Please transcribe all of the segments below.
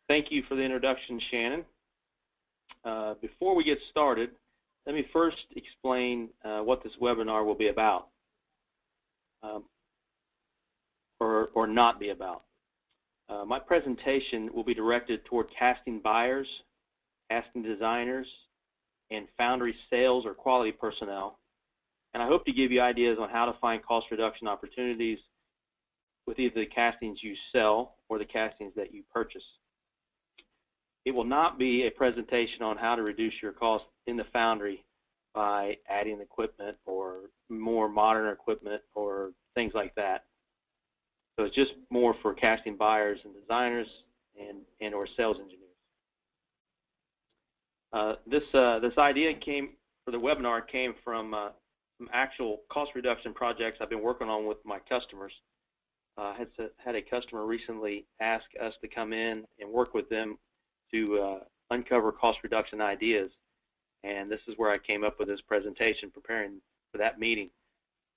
Thank you for the introduction, Shannon. Before we get started, let me first explain what this webinar will be about, or not be about. My presentation will be directed toward casting buyers, casting designers, and foundry sales or quality personnel, and I hope to give you ideas on how to find cost reduction opportunities with either the castings you sell or the castings that you purchase. It will not be a presentation on how to reduce your cost in the foundry by adding equipment or more modern equipment or things like that. So it's just more for casting buyers and designers and or sales engineers. This idea for the webinar came from some actual cost reduction projects I've been working on with my customers. Had a customer recently ask us to come in and work with them to uncover cost reduction ideas, and this is where I came up with this presentation preparing for that meeting,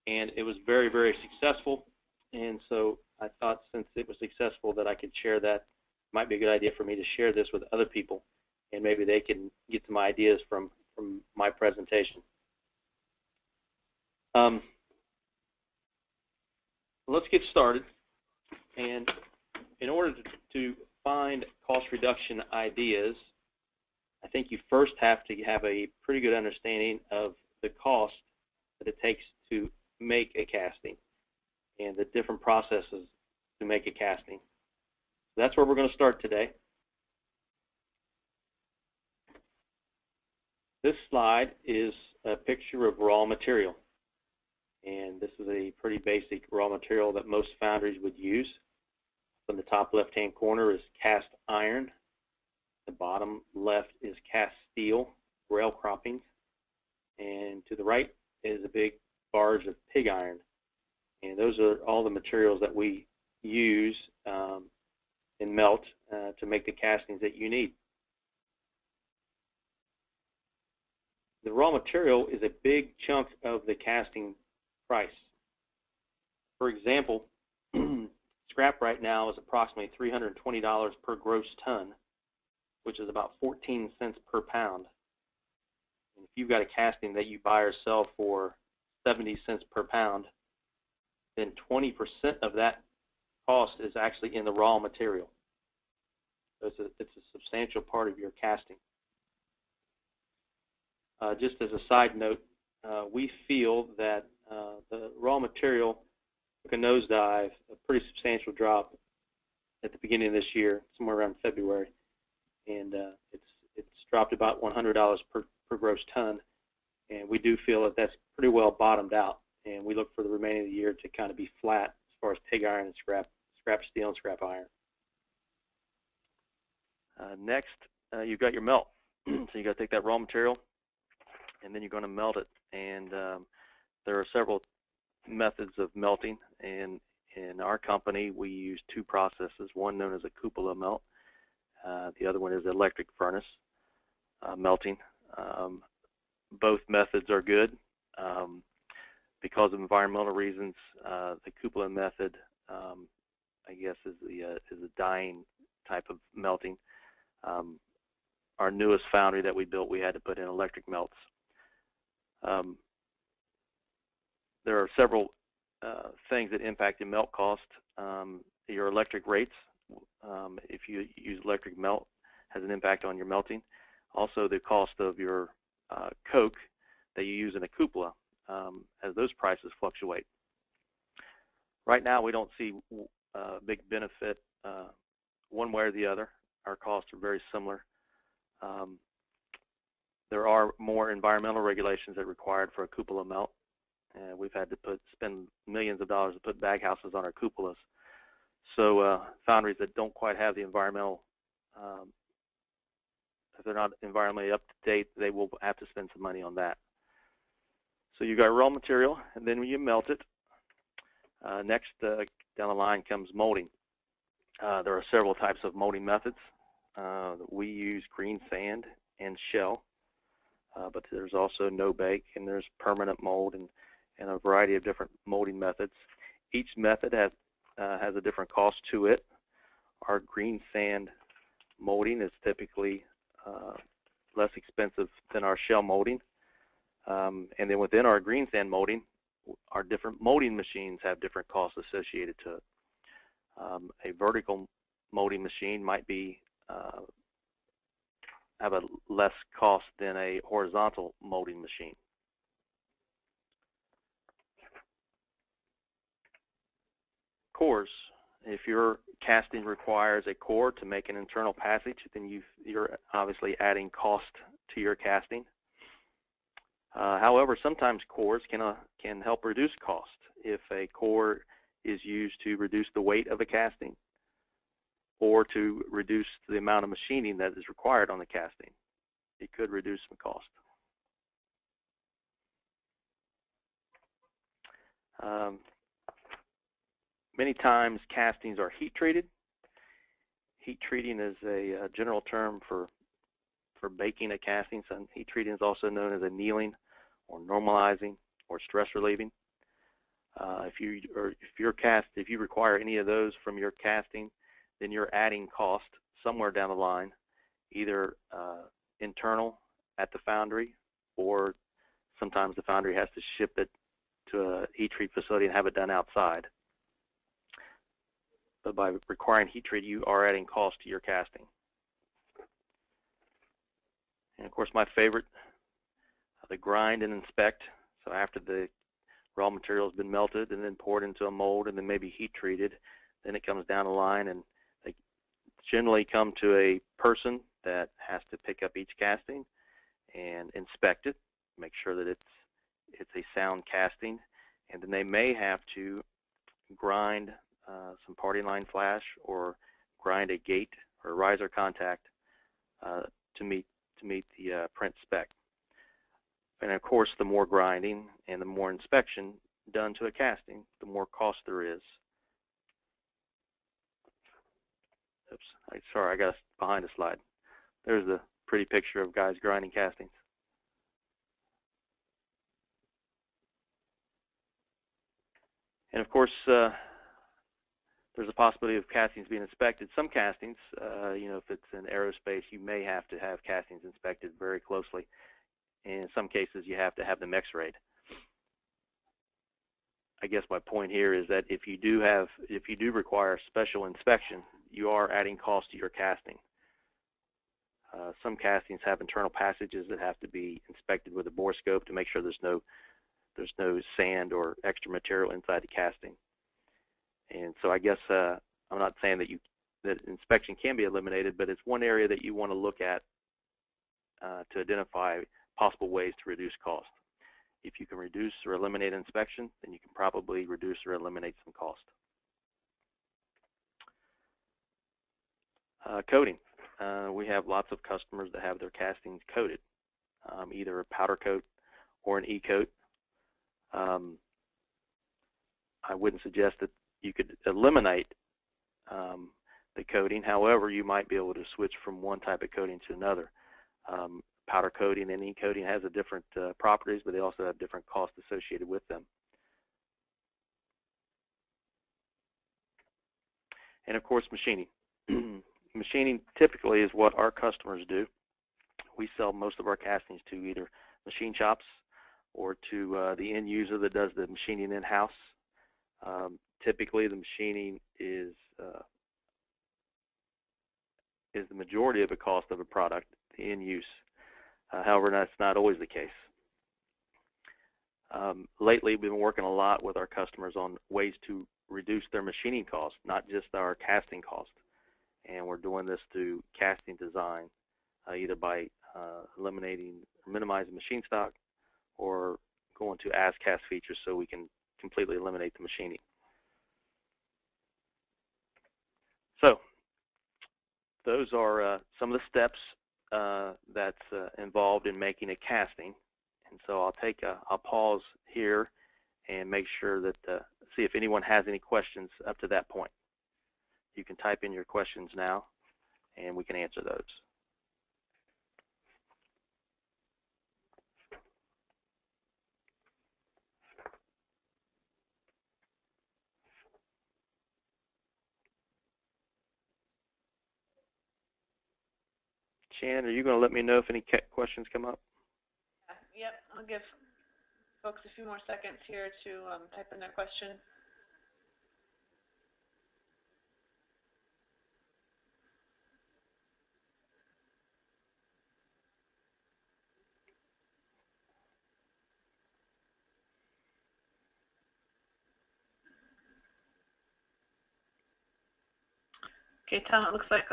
and it was very, very successful. And so I thought, since it was successful, that I could share that. Might be a good idea for me to share this with other people, and maybe they can get some ideas from my presentation. Let's get started. And in order to find cost reduction ideas, I think you first have to have a pretty good understanding of the cost that it takes to make a casting and the different processes to make a casting. That's where we're going to start today. This slide is a picture of raw material, and this is a pretty basic raw material that most foundries would use. On the top left-hand corner is cast iron. The bottom left is cast steel, rail croppings, and to the right is a big barge of pig iron. And those are all the materials that we use and melt to make the castings that you need. The raw material is a big chunk of the casting price. For example, scrap right now is approximately $320 per gross ton, which is about 14 cents per pound. And if you've got a casting that you buy or sell for 70 cents per pound, then 20% of that cost is actually in the raw material. So it's a substantial part of your casting. Just as a side note, we feel that the raw material took a nosedive, a pretty substantial drop at the beginning of this year, somewhere around February, and it's dropped about $100 per gross ton, and we do feel that that's pretty well bottomed out, and we look for the remaining of the year to kind of be flat as far as pig iron and scrap steel and scrap iron. Next, you've got your melt. So you got to take that raw material, and then you're going to melt it, and there are several methods of melting, and in our company we use two processes, one known as a cupola melt, the other one is electric furnace melting. Both methods are good. Because of environmental reasons, the cupola method, I guess, is a dying type of melting. Our newest foundry that we built, we had to put in electric melts. There are several things that impact your melt cost. Your electric rates, if you use electric melt, has an impact on your melting. Also, the cost of your coke that you use in a cupola, as those prices fluctuate. Right now, we don't see a big benefit one way or the other. Our costs are very similar. There are more environmental regulations that are required for a cupola melt. We've had to spend millions of dollars to put bag houses on our cupolas. So foundries that don't quite have the environmental, if they're not environmentally up to date, they will have to spend some money on that. So you got raw material, and then when you melt it, next down the line comes molding. There are several types of molding methods. We use green sand and shell, but there's also no-bake, and there's permanent mold, and a variety of different molding methods. Each method has a different cost to it. Our green sand molding is typically less expensive than our shell molding. And then within our green sand molding, our different molding machines have different costs associated to it. A vertical molding machine might be have a less cost than a horizontal molding machine. Cores. If your casting requires a core to make an internal passage, then you're obviously adding cost to your casting. However, sometimes cores can help reduce cost. If a core is used to reduce the weight of a casting or to reduce the amount of machining that is required on the casting, it could reduce some cost. Many times castings are heat treated. Heat treating is a general term for baking a casting. So heat treating is also known as annealing or normalizing or stress relieving. If you require any of those from your casting, then you're adding cost somewhere down the line, either internal at the foundry, or sometimes the foundry has to ship it to a heat treat facility and have it done outside. But by requiring heat treat, you are adding cost to your casting. And of course, my favorite, the grind and inspect. So after the raw material has been melted and then poured into a mold and then maybe heat treated, then it comes down the line, and they generally come to a person that has to pick up each casting and inspect it, make sure that it's a sound casting, and then they may have to grind some parting line flash or grind a gate or riser contact to meet the print spec. And of course, the more grinding and the more inspection done to a casting, the more cost there is. Oops, sorry, I got behind a slide. There's a pretty picture of guys grinding castings. And of course, there's a possibility of castings being inspected. Some castings, if it's in aerospace, you may have to have castings inspected very closely. In some cases, you have to have them x-rayed. I guess my point here is that if you do require special inspection, you are adding cost to your casting. Some castings have internal passages that have to be inspected with a borescope to make sure there's no sand or extra material inside the casting. And so I guess I'm not saying that inspection can be eliminated, but it's one area that you want to look at to identify possible ways to reduce cost. If you can reduce or eliminate inspection, then you can probably reduce or eliminate some cost. Coating. We have lots of customers that have their castings coated, either a powder coat or an e-coat. I wouldn't suggest that you could eliminate the coating. However, you might be able to switch from one type of coating to another. Powder coating and e-coating has a different properties, but they also have different costs associated with them. And of course, machining. Machining typically is what our customers do. We sell most of our castings to either machine shops or to the end user that does the machining in-house. Typically, the machining is the majority of the cost of a product, the end use. However, that's not always the case. Lately, we've been working a lot with our customers on ways to reduce their machining costs, not just our casting cost. And we're doing this through casting design, either by eliminating or minimizing machine stock or going to as-cast features so we can completely eliminate the machining. So those are some of the steps that's involved in making a casting. And so I'll pause here and make sure that see if anyone has any questions up to that point. You can type in your questions now, and we can answer those. Shannon, are you going to let me know if any questions come up? Yep, I'll give folks a few more seconds here to type in their question. Okay, Tom, it looks like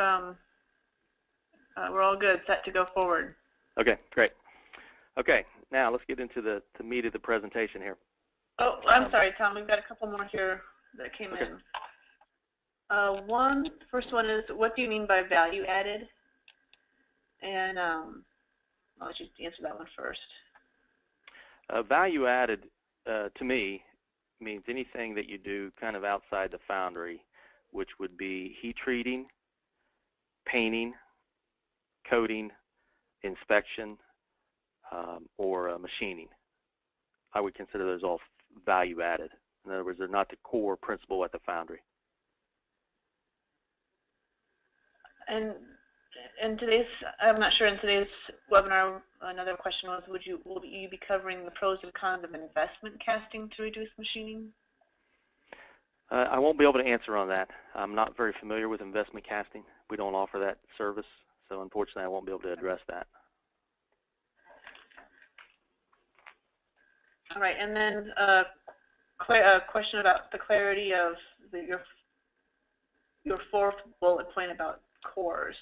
we're all good, set to go forward. Okay, great. Okay, now let's get into the meat of the presentation here. Oh, I'm sorry, Tom. We've got a couple more here that came in. First one is, what do you mean by value added? And I'll let you answer that one first. Value added, to me, means anything that you do kind of outside the foundry, which would be heat treating, painting, coating, inspection, or machining. I would consider those all value added. In other words, they're not the core principle at the foundry. And in today's, I'm not sure, in today's webinar, another question was, will you be covering the pros and cons of investment casting to reduce machining? I won't be able to answer on that. I'm not very familiar with investment casting. We don't offer that service, so unfortunately I won't be able to address that. All right, and then a question about the clarity of your fourth bullet point about cores.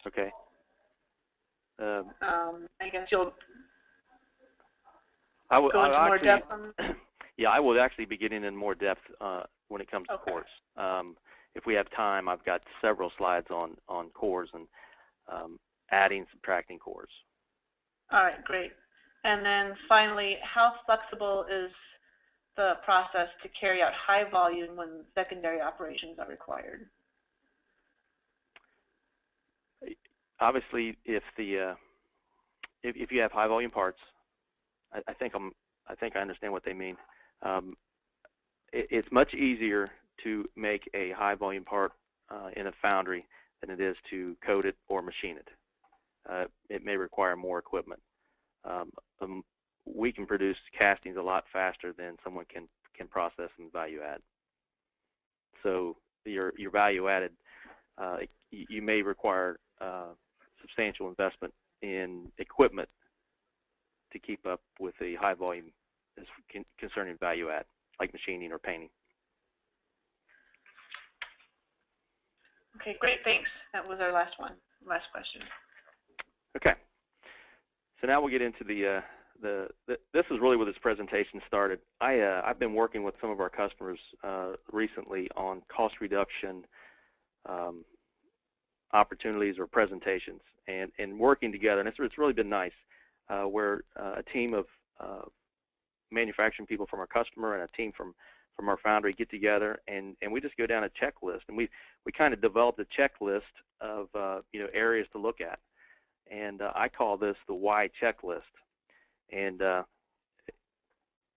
Okay. I guess you'll go into more depth on that? Yeah, I will actually be getting in more depth when it comes to Okay. cores. If we have time, I've got several slides on cores and adding, subtracting cores. All right, great. And then finally, how flexible is the process to carry out high volume when secondary operations are required? Obviously, if you have high volume parts, I think I understand what they mean. It's much easier to make a high volume part in a foundry than it is to coat it or machine it. It may require more equipment. We can produce castings a lot faster than someone can process and value add. So your value added, you may require substantial investment in equipment to keep up with the high volume concerning value add, like machining or painting. Okay, great, thanks. That was our last question. Okay. So now we'll get into this is really where this presentation started. I've been working with some of our customers recently on cost reduction opportunities or presentations, and working together, and it's really been nice. Where a team of manufacturing people from our customer and a team from our foundry get together, and we just go down a checklist, and we kind of developed a checklist of areas to look at, and I call this the why checklist. And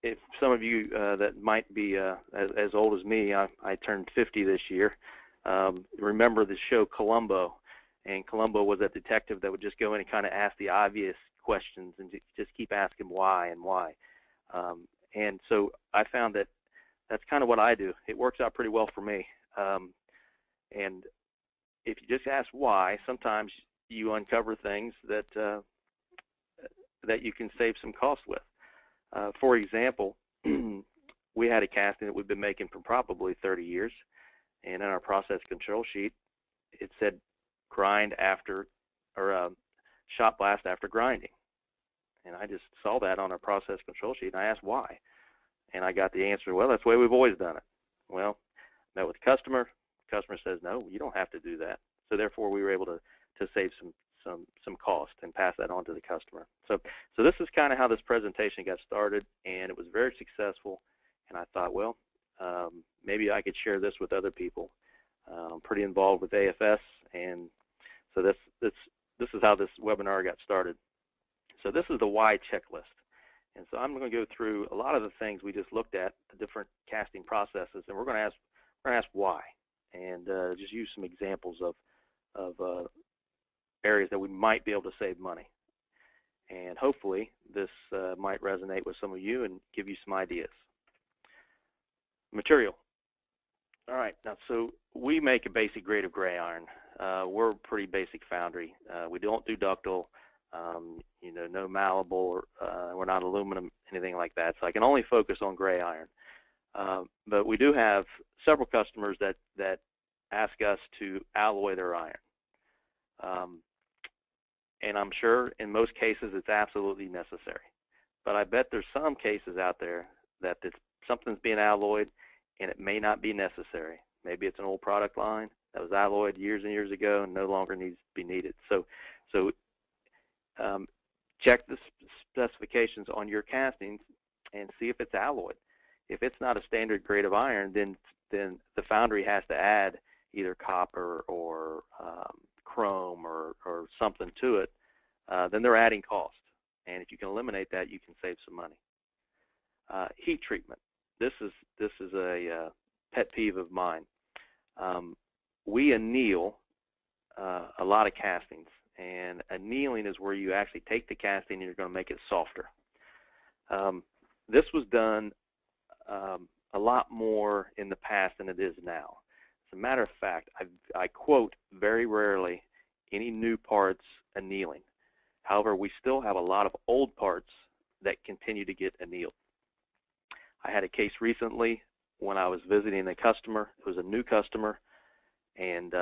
if some of you that might be as old as me, I turned 50 this year, remember the show Columbo, and Columbo was a detective that would just go in and kind of ask the obvious questions and just keep asking why and why. And so I found that that's kind of what I do. It works out pretty well for me. And if you just ask why, sometimes you uncover things that that you can save some cost with. For example, we had a casting that we've been making for probably 30 years, and in our process control sheet, it said grind after, or shot blast after grinding. And I just saw that on our process control sheet, and I asked why. And I got the answer, well, that's the way we've always done it. Well, met with the customer. The customer says, no, you don't have to do that. So therefore, we were able to save some cost and pass that on to the customer. So this is kind of how this presentation got started, and it was very successful. And I thought, well, maybe I could share this with other people. I'm pretty involved with AFS, and so this is how this webinar got started. So this is the why checklist. And so I'm going to go through a lot of the things we just looked at, the different casting processes, and we're going to ask why, and just use some examples of areas that we might be able to save money. And hopefully this might resonate with some of you and give you some ideas. Material. All right, now so we make a basic grade of gray iron. We're a pretty basic foundry. We don't do ductile, no malleable, we're not aluminum, anything like that. So I can only focus on gray iron. But we do have several customers that ask us to alloy their iron. And I'm sure in most cases it's absolutely necessary. But I bet there's some cases out there that something's being alloyed and it may not be necessary. Maybe it's an old product line that was alloyed years and years ago and no longer needs to be needed. So check the specifications on your castings and see if it's alloyed. If it's not a standard grade of iron, then the foundry has to add either copper or chrome or something to it. Then they're adding cost. And if you can eliminate that, you can save some money. Heat treatment. This is a pet peeve of mine. We anneal a lot of castings, and annealing is where you actually take the casting and you're going to make it softer. This was done a lot more in the past than it is now. As a matter of fact, I quote very rarely any new parts annealing. However, we still have a lot of old parts that continue to get annealed. I had a case recently when I was visiting a customer. It was a new customer, and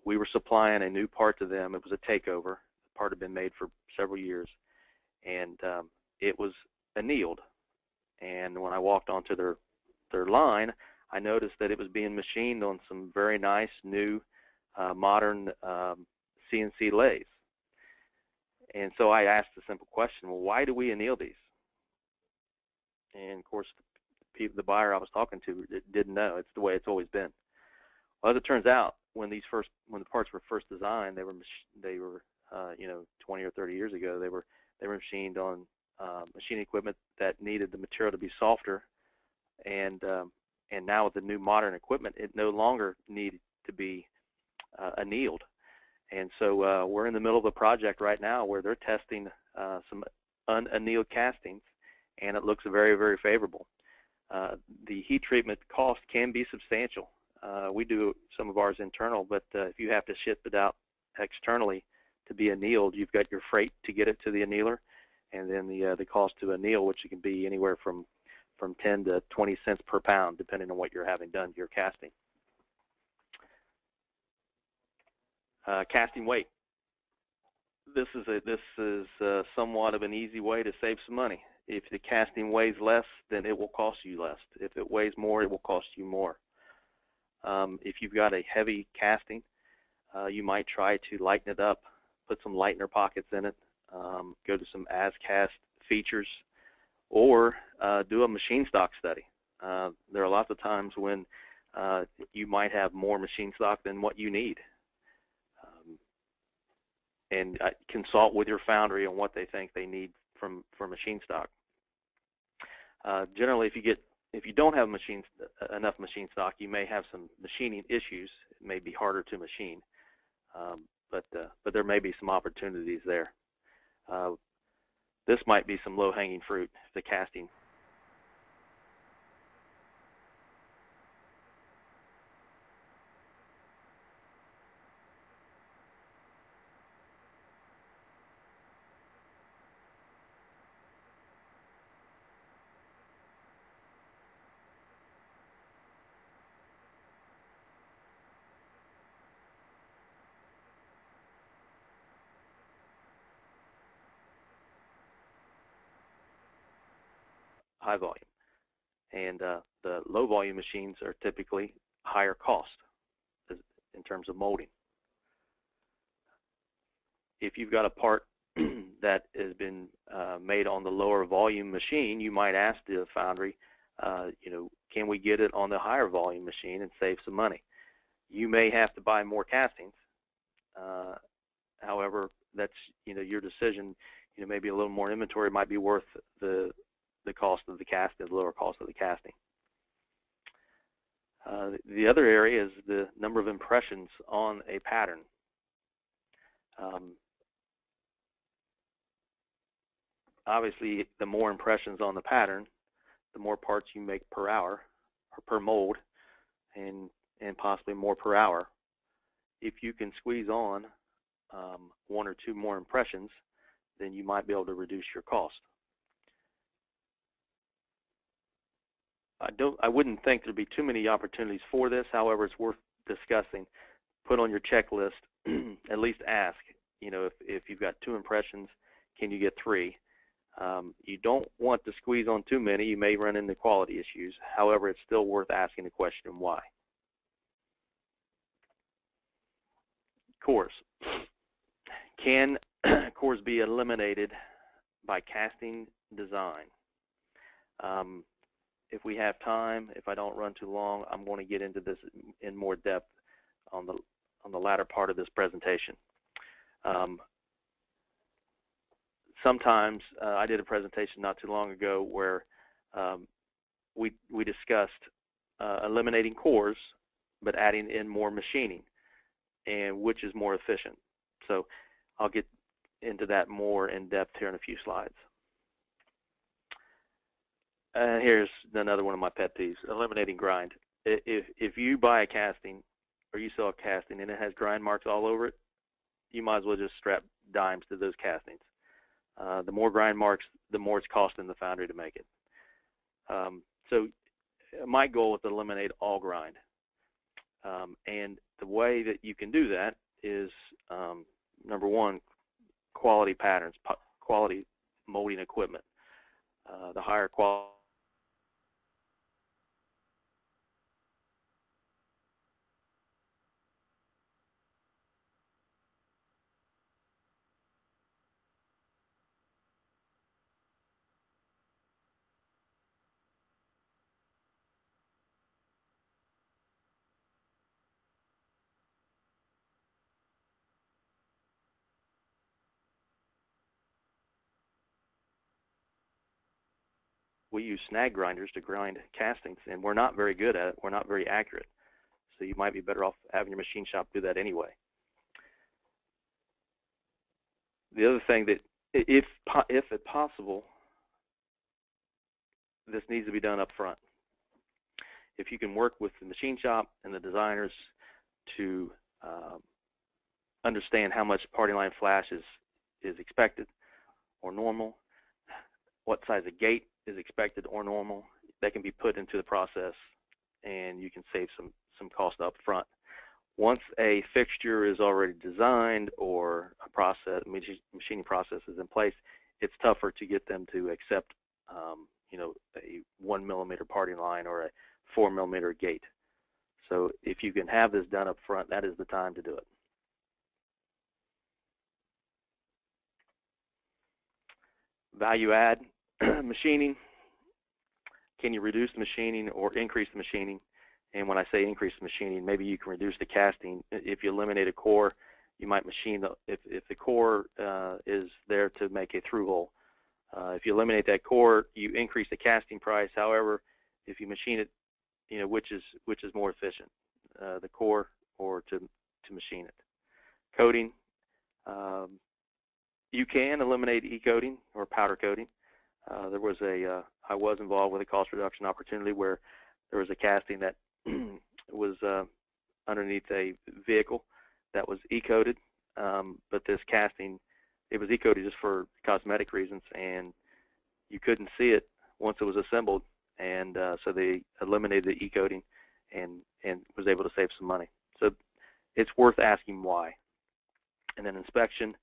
we were supplying a new part to them. It was a takeover. The part had been made for several years, and it was annealed. And when I walked onto their line, I noticed that it was being machined on some very nice, new, modern CNC lathes. And so I asked a simple question, well, why do we anneal these? And of course, the buyer I was talking to didn't know. It's the way it's always been. Well, as it turns out, when the parts were first designed, they were 20 or 30 years ago. They were machined on machining equipment that needed the material to be softer, and now with the new modern equipment, it no longer needed to be annealed. And so we're in the middle of a project right now where they're testing some unannealed castings, and it looks very, very favorable. The heat treatment cost can be substantial. We do some of ours internal, but if you have to ship it out externally to be annealed, you've got your freight to get it to the annealer, and then the cost to anneal, which can be anywhere from 10 to 20 cents per pound, depending on what you're having done to your casting. Casting weight. This is somewhat of an easy way to save some money. If the casting weighs less, then it will cost you less. If it weighs more, it will cost you more. If you've got a heavy casting, you might try to lighten it up, put some lightener pockets in it, go to some as-cast features, or do a machine stock study. There are lots of times when you might have more machine stock than what you need. And consult with your foundry on what they think they need from machine stock. Generally, if you don't have enough machine stock, you may have some machining issues. It may be harder to machine, but there may be some opportunities there. This might be some low-hanging fruit, the casting. High volume. And the low volume machines are typically higher cost in terms of molding. If you've got a part that has been made on the lower volume machine, you might ask the foundry, can we get it on the higher volume machine and save some money? You may have to buy more castings. However, that's your decision. Maybe a little more inventory might be worth the cost of the casting, the lower cost of the casting. The other area is the number of impressions on a pattern. Obviously, the more impressions on the pattern, the more parts you make per hour or per mold, and possibly more per hour. If you can squeeze on one or two more impressions, then you might be able to reduce your cost. I wouldn't think there'd be too many opportunities for this. However, it's worth discussing. Put on your checklist, at least ask, if you've got 2 impressions, can you get 3? You don't want to squeeze on too many. You may run into quality issues. However, it's still worth asking the question why. Cores. Can cores be eliminated by casting design? If we have time, if I don't run too long, I'm going to get into this in more depth on the latter part of this presentation. Sometimes I did a presentation not too long ago where we discussed eliminating cores but adding in more machining, and which is more efficient. So I'll get into that more in depth here in a few slides. Here's another one of my pet peeves, eliminating grind. If you buy a casting or you sell a casting and it has grind marks all over it, you might as well just strap dimes to those castings. The more grind marks, the more it's costing the foundry to make it. So my goal is to eliminate all grind. And the way that you can do that is, number one, quality patterns, quality molding equipment. The higher quality we use snag grinders to grind castings, and we're not very good at it. We're not very accurate. So you might be better off having your machine shop do that anyway. The other thing that, if it's possible, this needs to be done up front. If you can work with the machine shop and the designers to understand how much parting line flash is expected or normal, what size of gate is expected or normal, that can be put into the process, and you can save some cost up front. Once a fixture is already designed or a process, machining process is in place, it's tougher to get them to accept, a 1 millimeter parting line or a 4 millimeter gate. So if you can have this done up front, that is the time to do it. Value add machining. Can you reduce the machining or increase the machining? And when I say increase the machining, maybe you can reduce the casting. If you eliminate a core, you might machine if the core is there to make a through hole. If you eliminate that core, you increase the casting price. However, if you machine it, which is more efficient, the core or to machine it. Coating. You can eliminate e-coating or powder coating. I was involved with a cost reduction opportunity where there was a casting that was underneath a vehicle that was e-coated, but this casting, it was e-coated just for cosmetic reasons, and you couldn't see it once it was assembled, and so they eliminated the e-coating and was able to save some money. So it's worth asking why. And then inspection.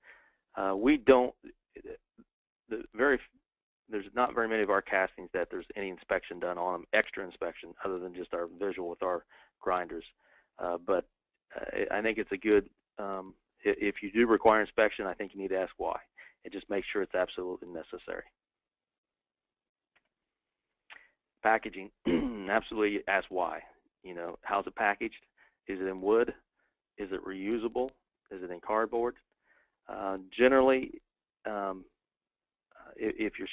There's not very many of our castings that there's any inspection done on them, extra inspection, other than just our visual with our grinders. But I think it's a good, if you do require inspection, I think you need to ask why, and just make sure it's absolutely necessary. Packaging, absolutely ask why. How's it packaged? Is it in wood? Is it reusable? Is it in cardboard? Generally, if you're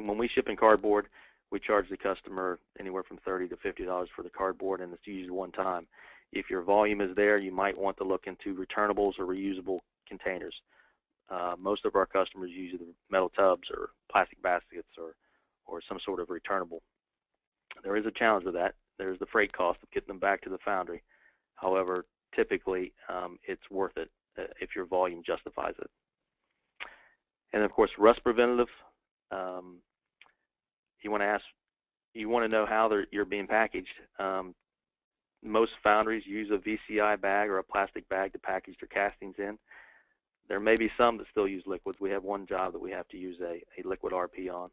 when we ship in cardboard, we charge the customer anywhere from $30 to $50 for the cardboard, and it's usually one time. If your volume is there, you might want to look into returnables or reusable containers. Most of our customers use either metal tubs or plastic baskets or some sort of returnable. There is a challenge with that. There's the freight cost of getting them back to the foundry. However, typically it's worth it if your volume justifies it. And of course, rust preventative. You want to know how you're being packaged. Most foundries use a VCI bag or a plastic bag to package their castings in. There may be some that still use liquids. We have one job that we have to use a liquid RP on.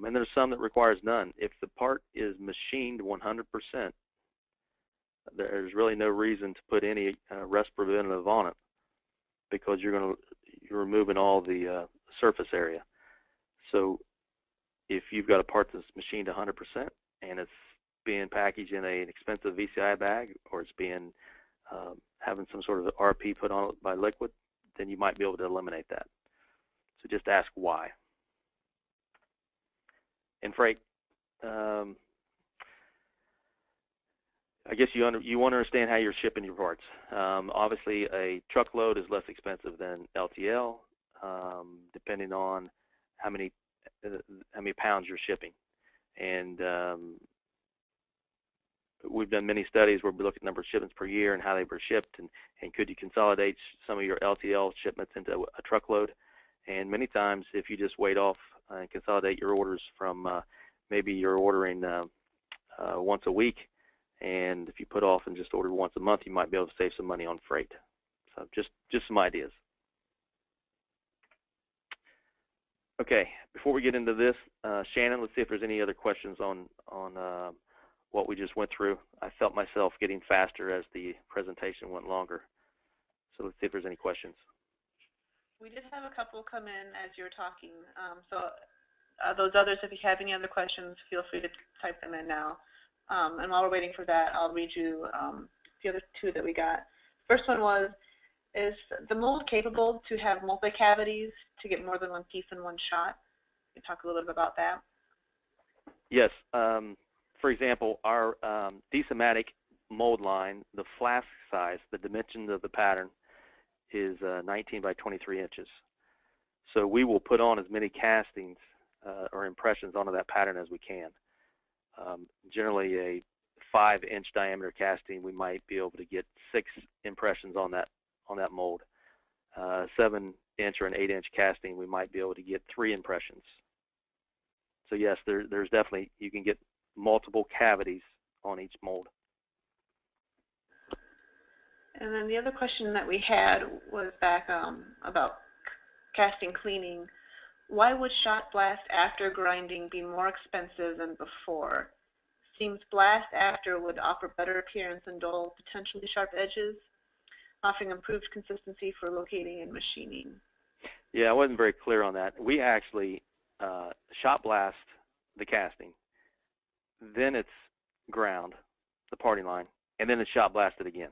And there's some that requires none. If the part is machined 100%, there's really no reason to put any rust preventative on it, because you're removing all the surface area. So if you've got a part that's machined 100% and it's being packaged in an expensive VCI bag, or it's being having some sort of RP put on it by liquid, then you might be able to eliminate that. So just ask why. And freight, I guess you want to understand how you're shipping your parts. Obviously, a truckload is less expensive than LTL, depending on how many pounds you're shipping. And we've done many studies where we look at the number of shipments per year and how they were shipped, and could you consolidate some of your LTL shipments into a truckload. And many times, if you just wait off and consolidate your orders from maybe you're ordering once a week, and if you put off and just order once a month, you might be able to save some money on freight. So just some ideas. Okay, before we get into this, Shannon, let's see if there's any other questions on what we just went through. I felt myself getting faster as the presentation went longer. So let's see if there's any questions. We did have a couple come in as you were talking. Those others, if you have any other questions, feel free to type them in now. And while we're waiting for that, I'll read you the other two that we got. First one was, is the mold capable to have multi-cavities to get more than one piece in one shot? Can you talk a little bit about that? Yes. For example, our Decematic mold line, the flask size, the dimensions of the pattern is 19 by 23 inches. So we will put on as many castings or impressions onto that pattern as we can. Generally a 5-inch diameter casting, we might be able to get 6 impressions on that mold. 7-inch or an 8-inch casting, we might be able to get 3 impressions. So yes, there's definitely, you can get multiple cavities on each mold. And then the other question that we had was back about casting cleaning. Why would shot blast after grinding be more expensive than before? Seems blast after would offer better appearance and dull, potentially sharp edges, offering improved consistency for locating and machining. Yeah, I wasn't very clear on that. We actually shot blast the casting, then it's ground, the parting line, and then it's shot blasted again.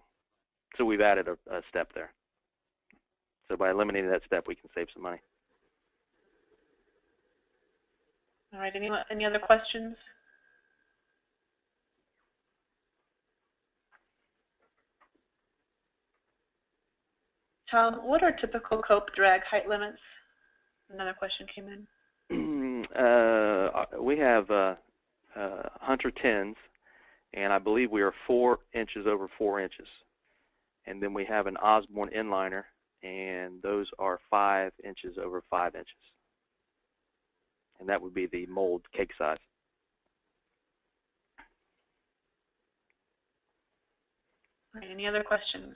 So we've added a step there. So by eliminating that step, we can save some money. All right, any other questions? Tom, what are typical cope drag height limits? Another question came in. We have Hunter 10s, and I believe we are 4 inches over 4 inches. And then we have an Osborne inliner, and those are 5 inches over 5 inches. And that would be the mold cake size. All right, any other questions?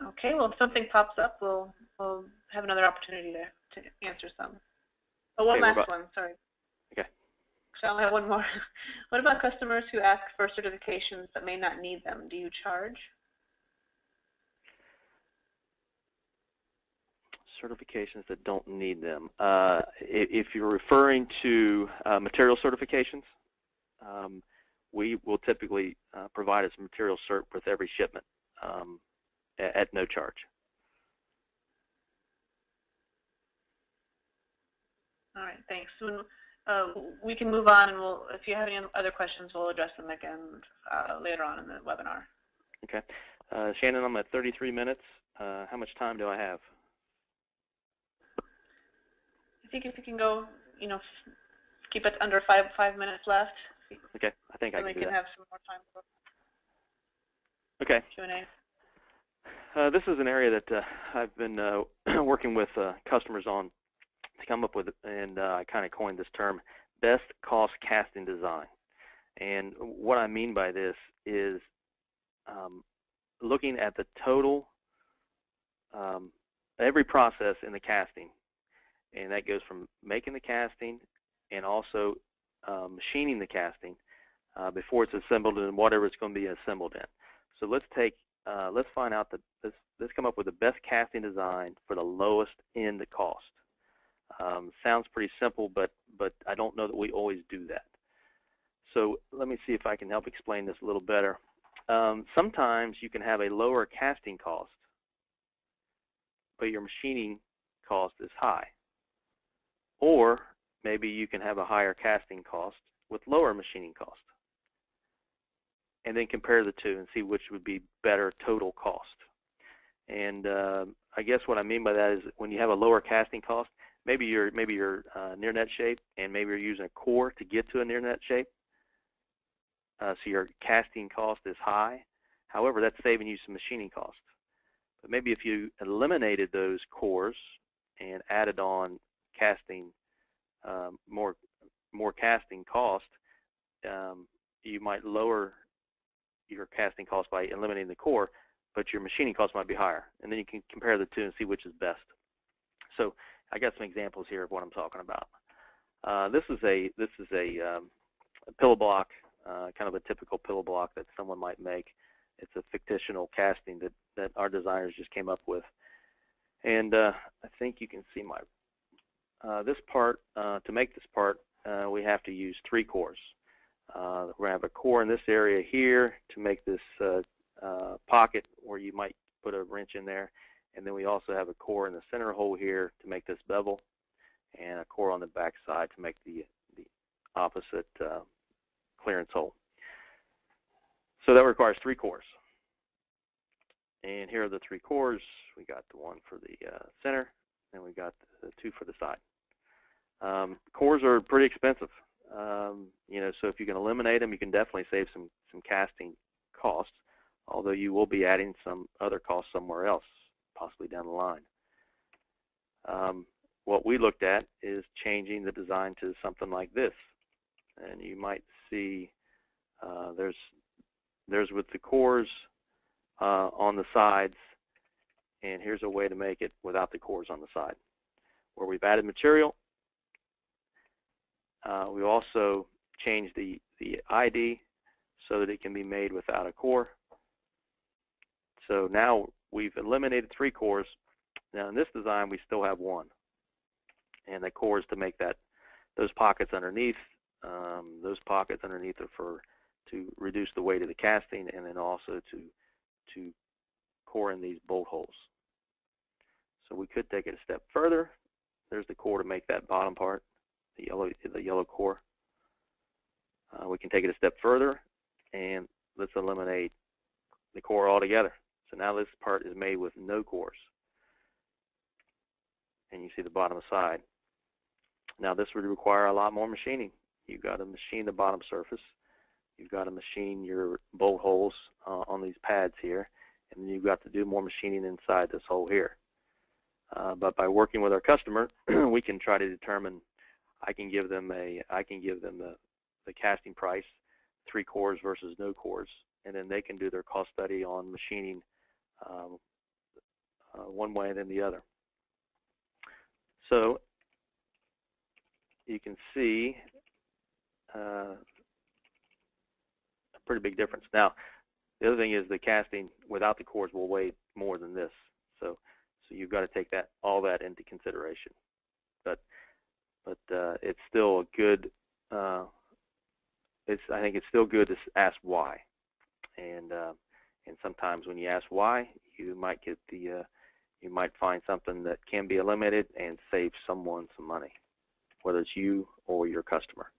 Okay, well, if something pops up, we'll have another opportunity to answer some. Oh, one last one, sorry. Okay. So I'll have one more. What about customers who ask for certifications but may not need them? Do you charge? Certifications that don't need them. If you're referring to material certifications, we will typically provide us material cert with every shipment at no charge. All right, thanks. We can move on, and if you have any other questions, we'll address them again later on in the webinar. Okay. Shannon, I'm at 33 minutes. How much time do I have? I think if you can go, keep it under five minutes left. Okay, I think I can do that. So we can have some more time for Q&A. This is an area that I've been working with customers on to come up with, and I kind of coined this term, best cost casting design. And what I mean by this is looking at the total, every process in the casting, and that goes from making the casting and also machining the casting before it's assembled in whatever it's going to be assembled in. So let's find out let's come up with the best casting design for the lowest end cost. Sounds pretty simple, but I don't know that we always do that. So let me see if I can help explain this a little better. Sometimes you can have a lower casting cost, but your machining cost is high. Or maybe you can have a higher casting cost with lower machining cost. And then compare the two and see which would be better total cost. And I guess what I mean by that is when you have a lower casting cost, maybe you're near net shape, and maybe you're using a core to get to a near net shape. So your casting cost is high. However, that's saving you some machining cost. But maybe if you eliminated those cores and added on casting, more casting cost, you might lower your casting cost by eliminating the core, but your machining cost might be higher. And then you can compare the two and see which is best. So I got some examples here of what I'm talking about. This is a pillow block, kind of a typical pillow block that someone might make. It's a fictional casting that our designers just came up with. And I think you can see this part. To make this part, we have to use 3 cores. We're going to have a core in this area here to make this pocket where you might put a wrench in there. And then we also have a core in the center hole here to make this bevel, and a core on the back side to make the opposite clearance hole. So that requires 3 cores. And here are the 3 cores. We got the one for the center, and we got the 2 for the side. Cores are pretty expensive. So if you can eliminate them, you can definitely save some casting costs, although you will be adding some other costs somewhere else, possibly down the line. What we looked at is changing the design to something like this. And you might see there's with the cores on the sides, and here's a way to make it without the cores on the side, where we've added material. We also changed the ID so that it can be made without a core. So now we've eliminated 3 cores. Now in this design, we still have 1. And the core is to make those pockets underneath. Those pockets underneath are to reduce the weight of the casting, and then also to core in these bolt holes. So we could take it a step further. There's the core to make that bottom part, the yellow core. We can take it a step further, and let's eliminate the core altogether. So now this part is made with no cores. And you see the bottom side. Now this would require a lot more machining. You've got to machine the bottom surface. You've got to machine your bolt holes on these pads here, and then you've got to do more machining inside this hole here. But by working with our customer, we can try to determine. I can give them the casting price, 3 cores versus no cores, and then they can do their cost study on machining one way and then the other. So you can see a pretty big difference. Now, the other thing is the casting without the cores will weigh more than this. So you've got to take all that into consideration. But it's still a good. I think it's still good to ask why. And sometimes when you ask why, you might get you might find something that can be eliminated and save someone some money. whether it's you or your customer.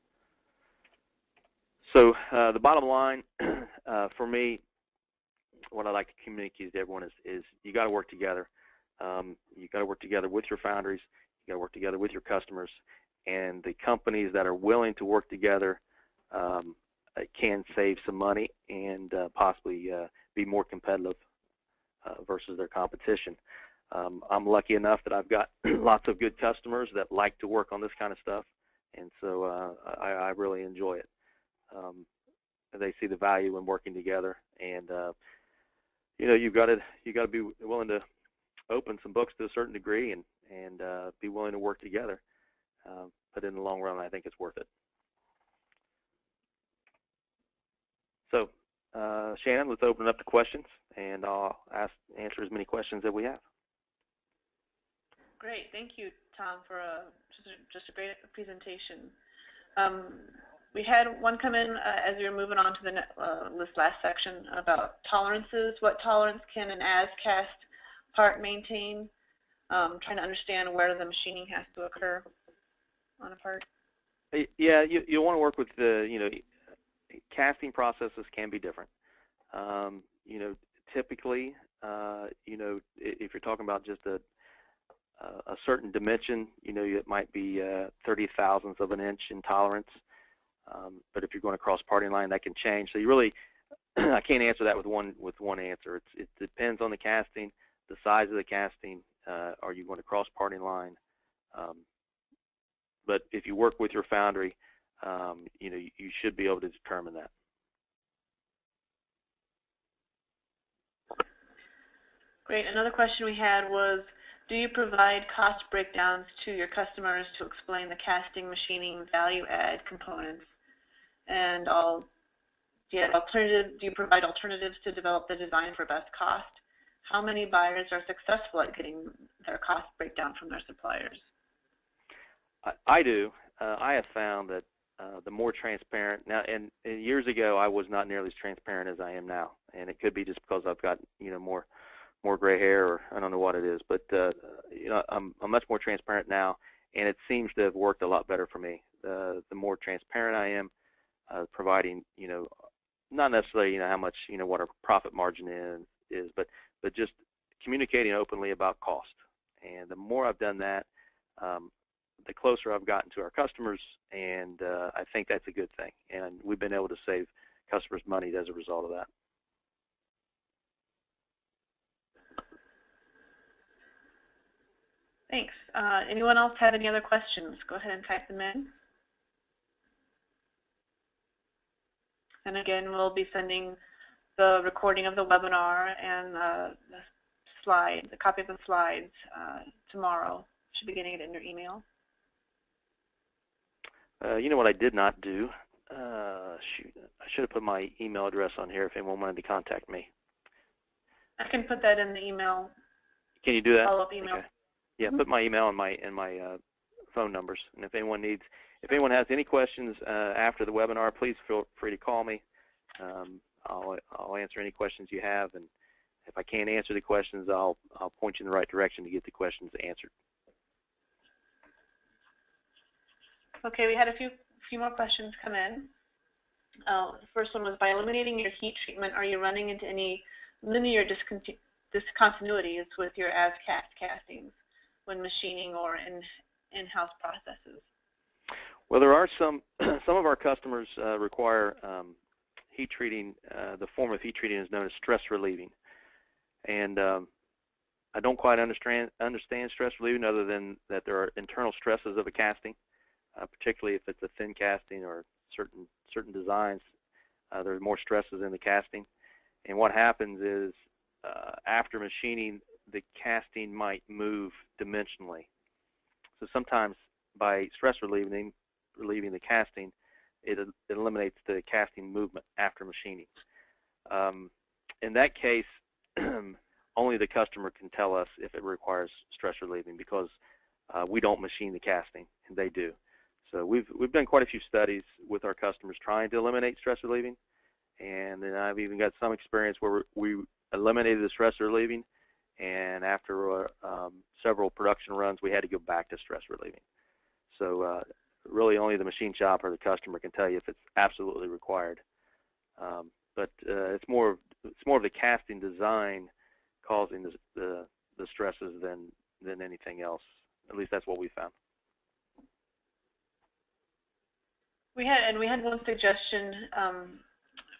So the bottom line for me, what I like to communicate to everyone is you got to work together. You got to work together with your foundries. You got to work together with your customers, and the companies that are willing to work together can save some money and possibly be more competitive versus their competition. I'm lucky enough that I've got lots of good customers that like to work on this kind of stuff, and so I really enjoy it. They see the value in working together, and you know, you got to be willing to open some books to a certain degree and be willing to work together. But in the long run, I think it's worth it. So, Shannon, let's open it up to questions, and I'll answer as many questions that we have. Great, thank you, Tom, for just a great presentation. We had one come in as we were moving on to this last section about tolerances. What tolerance can an as-cast part maintain? Trying to understand where the machining has to occur on a part. Yeah, you want to work with the, you know, casting processes can be different. You know, typically, you know, if you're talking about just a certain dimension, you know, it might be 30 thousandths of an inch in tolerance. But if you're going across parting line, that can change. So you really, I can't answer that with one answer. It depends on the casting, the size of the casting. Are you going to cross parting line? But if you work with your foundry, you know, you should be able to determine that. Great. Another question we had was, do you provide cost breakdowns to your customers to explain the casting, machining, value-add components? And do you provide alternatives to develop the design for best cost? How many buyers are successful at getting their cost breakdown from their suppliers? I do. I have found that the more transparent now, and years ago I was not nearly as transparent as I am now, and it could be just because I've got, you know, more gray hair, or I don't know what it is, but you know, I'm much more transparent now, and it seems to have worked a lot better for me. The more transparent I am, providing, you know, not necessarily, you know, how much, you know, what our profit margin is, but just communicating openly about cost. And the more I've done that, the closer I've gotten to our customers, and I think that's a good thing. And we've been able to save customers money as a result of that. Thanks. Anyone else have any other questions? Go ahead and type them in. And again, we'll be sending the recording of the webinar and the copy of the slides tomorrow. Should be getting it in your email. You know what I did not do? Shoot, I should have put my email address on here if anyone wanted to contact me. I can put that in the email. Can you do that? Follow-up email. Okay. Yeah, put my email and my phone numbers. And if anyone has any questions after the webinar, please feel free to call me. I'll answer any questions you have, and if I can't answer the questions, I'll point you in the right direction to get the questions answered. Okay, we had a few more questions come in. The first one was, by eliminating your heat treatment, are you running into any linear discontinuities with your as-cast castings when machining or in-house processes? Well, there are some of our customers require heat treating. The form of heat treating is known as stress relieving, and I don't quite understand stress relieving, other than that there are internal stresses of a casting, particularly if it's a thin casting or certain designs. There's more stresses in the casting, and what happens is after machining, the casting might move dimensionally. So sometimes by stress relieving the casting, it eliminates the casting movement after machining. In that case, only the customer can tell us if it requires stress relieving, because we don't machine the casting, and they do. So we've done quite a few studies with our customers trying to eliminate stress relieving, and then I've even got some experience where we eliminated the stress relieving, and after several production runs, we had to go back to stress relieving. So really only the machine shop or the customer can tell you if it's absolutely required. But it's more of the casting design causing the stresses than anything else. At least that's what we found. We had one suggestion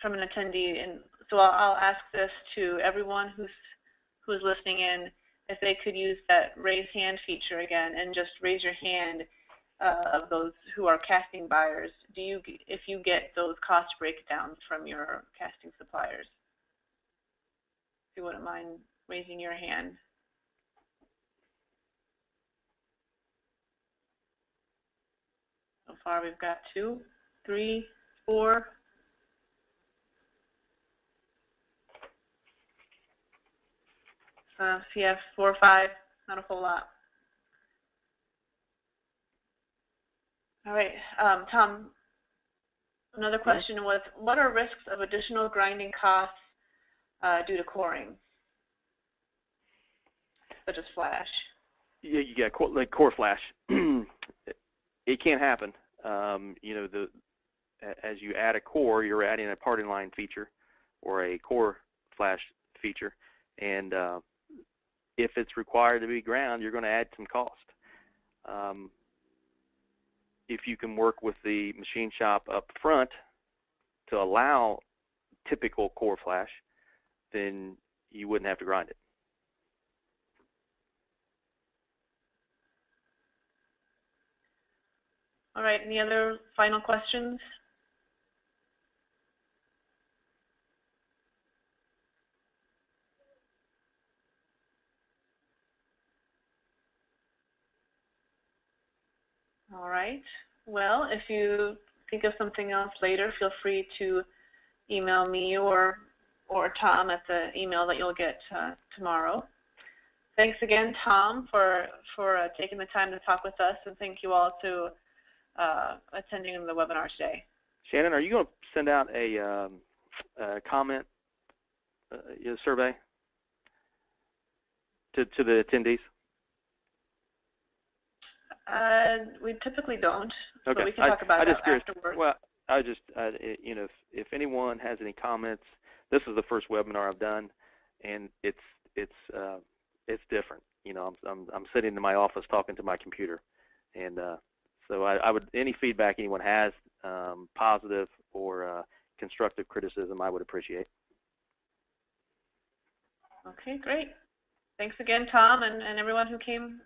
from an attendee, and so I'll ask this to everyone who's listening in, if they could use that raise hand feature again and just raise your hand of those who are casting buyers. If you get those cost breakdowns from your casting suppliers? If you wouldn't mind raising your hand. So far we've got 2, 3, 4. If you have 4 or 5, not a whole lot. All right, Tom, another question was, what are risks of additional grinding costs due to coring, such as flash? Yeah, you got like core flash. It can't happen. You know, as you add a core, you're adding a parting line feature or a core flash feature, and if it's required to be ground, you're going to add some cost. If you can work with the machine shop up front to allow typical core flash, then you wouldn't have to grind it. All right, any other final questions? All right, well, if you think of something else later, feel free to email me or Tom at the email that you'll get tomorrow. Thanks again, Tom, for taking the time to talk with us, and thank you all to attending the webinar today. Shannon, are you going to send out a comment survey to the attendees? We typically don't, okay. So we can talk about that afterwards. Well, you know, if anyone has any comments, this is the first webinar I've done, and it's different. You know, I'm sitting in my office talking to my computer, and so I would, any feedback anyone has, positive or constructive criticism, I would appreciate. Okay, great. Thanks again, Tom, and everyone who came